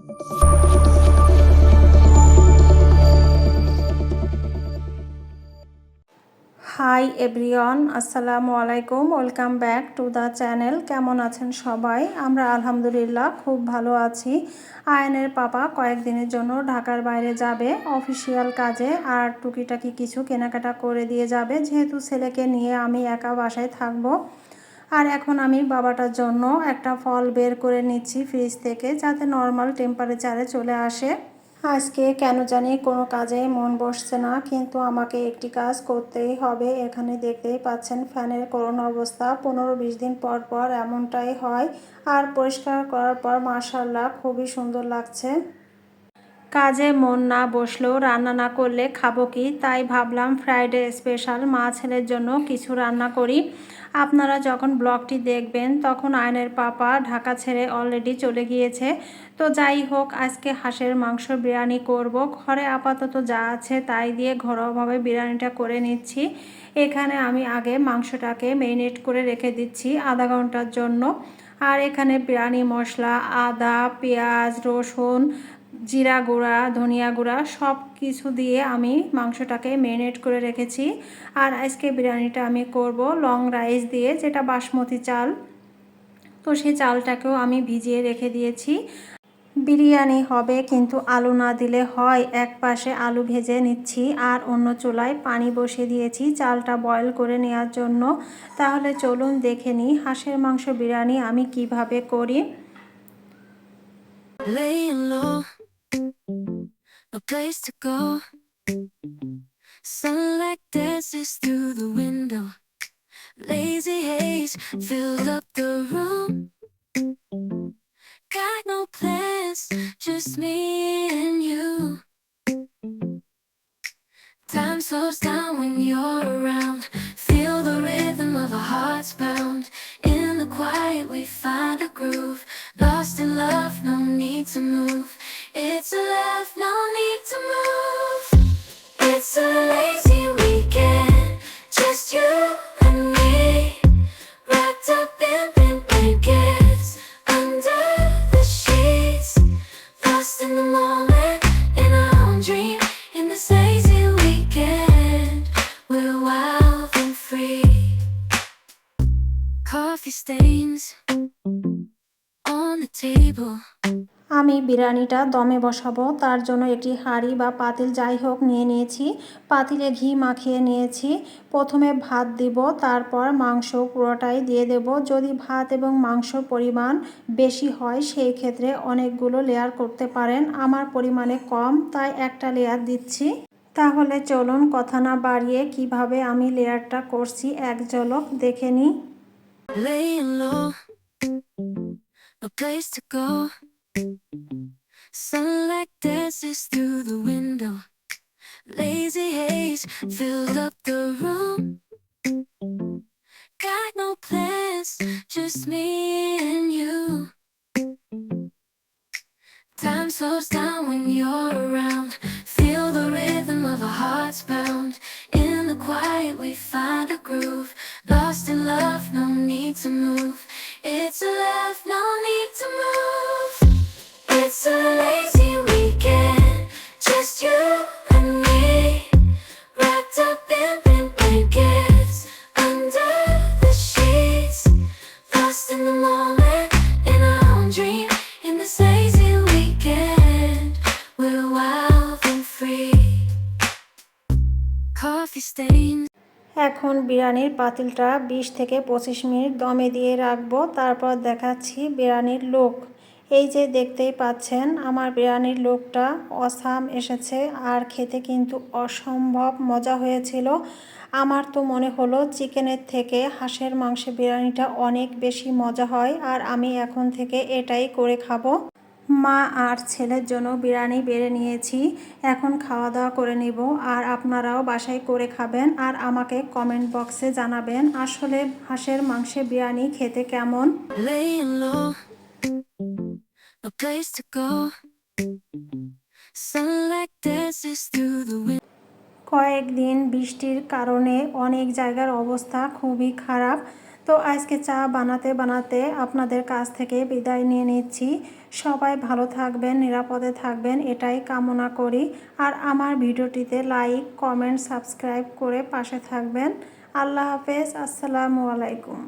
Hi everyone, আসসালামু আলাইকুম। Welcome back to the channel. কেমন আছেন সবাই? আমরা আলহামদুলিল্লাহ খুব ভালো আছি। আয়নের পাপা কয়েকদিনের জন্য ঢাকার বাইরে যাবে অফিসিয়াল কাজে, আর টুকিটাকি কিছু কেনাকাটা করে দিয়ে যাবে, যেহেতু ছেলেকে নিয়ে আমি একা বাসায় থাকবো। আর এখন আমি বাবাটার জন্য একটা ফল বের করে নিচ্ছি ফ্রিজ থেকে, যাতে নর্মাল টেম্পারেচারে চলে আসে। আজকে কেন জানি কোনো কাজে মন বসছে না, কিন্তু আমাকে একটি কাজ করতেই হবে। এখানে দেখতেই পাচ্ছেন ফ্যানের করুণ অবস্থা। 15-20 দিন পর পর এমনটাই হয়, আর পরিষ্কার করার পর মাশাআল্লাহ খুবই সুন্দর লাগছে। কাজে মন না বসলেও রান্না না করলে খাবো কি, তাই ভাবলাম ফ্রাইডে স্পেশাল মা ছেলের জন্য কিছু রান্না করি। আপনারা যখন ব্লগটি দেখবেন তখন আয়নের পাপা ঢাকা ছেড়ে অলরেডি চলে গিয়েছে। তো যাই হোক, আজকে হাঁসের মাংস বিরিয়ানি করব। ঘরে আপাতত যা আছে তাই দিয়ে ঘরোয়াভাবে বিরিয়ানিটা করে নিচ্ছি। এখানে আমি আগে মাংসটাকে ম্যারিনেট করে রেখে দিচ্ছি আধা ঘন্টার জন্য। আর এখানে বিরিয়ানি মশলা, আদা, পেঁয়াজ, রসুন, জিরা গুঁড়া, ধনিয়া গুঁড়া সব কিছু দিয়ে আমি মাংসটাকে ম্যারিনেট করে রেখেছি। আর আজকে বিরিয়ানিটা আমি করব লং রাইস দিয়ে, যেটা বাসমতি চাল। তো সেই চালটাকেও আমি ভিজিয়ে রেখে দিয়েছি। বিরিয়ানি হবে কিন্তু আলু না দিলে হয়। এক পাশে আলু ভেজে নিচ্ছি আর অন্য চুলায় পানি বসিয়ে দিয়েছি চালটা বয়েল করে নেওয়ার জন্য। তাহলে চলুন দেখে নিই হাঁসের মাংস বিরিয়ানি আমি কিভাবে করি। No place to go. Sunlight dances through the window. Lazy haze filled up the room. Got no plans, just me and you. Time slows down when you're around. Feel the rhythm of our hearts pound. In the quiet we find a groove. Lost in love, no need to move. It's a love, no need to move. It's a lazy weekend, just you and me, wrapped up in pink blankets, under the sheets, lost in the moment, in our own dream. In this lazy weekend, we're wild and free. Coffee stains on the table. আমি বিরিয়ানিটা দমে বসাবো, তার জন্য একটি হাঁড়ি বা পাতিল যাই হোক নিয়ে নিয়েছি। পাতিলে ঘি মাখিয়ে নিয়েছি। প্রথমে ভাত দিব, তারপর মাংস পুরোটাই দিয়ে দেব। যদি ভাত এবং মাংসর পরিমাণ বেশি হয় সেই ক্ষেত্রে অনেকগুলো লেয়ার করতে পারেন। আমার পরিমাণে কম, তাই একটা লেয়ার দিচ্ছি। তাহলে চলুন কথা না বাড়িয়ে কিভাবে আমি লেয়ারটা করছি এক ঝলক দেখে নিই। No place to go. Sunlight dances through the window. Lazy haze filled up the room. Got no plans, just me and you. Time slows down when you're around. Feel the rhythm of our hearts pound. In the quiet we find a groove. Lost in love, no need to move. It's a love, no need to move. It's a lazy weekend, just you and me, wrapped up in pink blankets, under the sheets, lost in the moment, in our own dream. In this lazy weekend, we're wild and free. Coffee stains. এখন বিরিয়ানির পাতিলটা 20 থেকে 25 minute দমে দিয়ে রাখবো। তারপর দেখাচ্ছি বিরিয়ানির look. এই যে দেখতেই পাচ্ছেন আমার বিরিয়ানির লুকটা অসাম এসেছে, আর খেতে কিন্তু অসম্ভব মজা হয়েছিল। আমার তো মনে হলো চিকেনের থেকে হাঁসের মাংসের বিরিয়ানিটা অনেক বেশি মজা হয়, আর আমি এখন থেকে এটাই করে খাবো। মা আর ছেলের জন্য বিরিয়ানি বেড়ে নিয়েছি, এখন খাওয়া দাওয়া করে নিব। আর আপনারাও বাসায় করে খাবেন, আর আমাকে কমেন্ট বক্সে জানাবেন আসলে হাঁসের মাংসের বিরিয়ানি খেতে কেমন। No place to go. Sunlight dances through the window. কয়েকদিন বৃষ্টির কারণে অনেক জায়গার অবস্থা খুবই খারাপ, তো আজকে চা বানাতে বানাতে আপনাদের কাছ থেকে বিদায় নিয়ে নিচ্ছি। সবাই ভালো থাকবেন, নিরাপদে থাকবেন, এটাই কামনা করি। আর আমার ভিডিওটিতে লাইক, কমেন্ট, সাবস্ক্রাইব করে পাশে থাকবেন। আল্লাহ হাফেজ, আসসালামু আলাইকুম।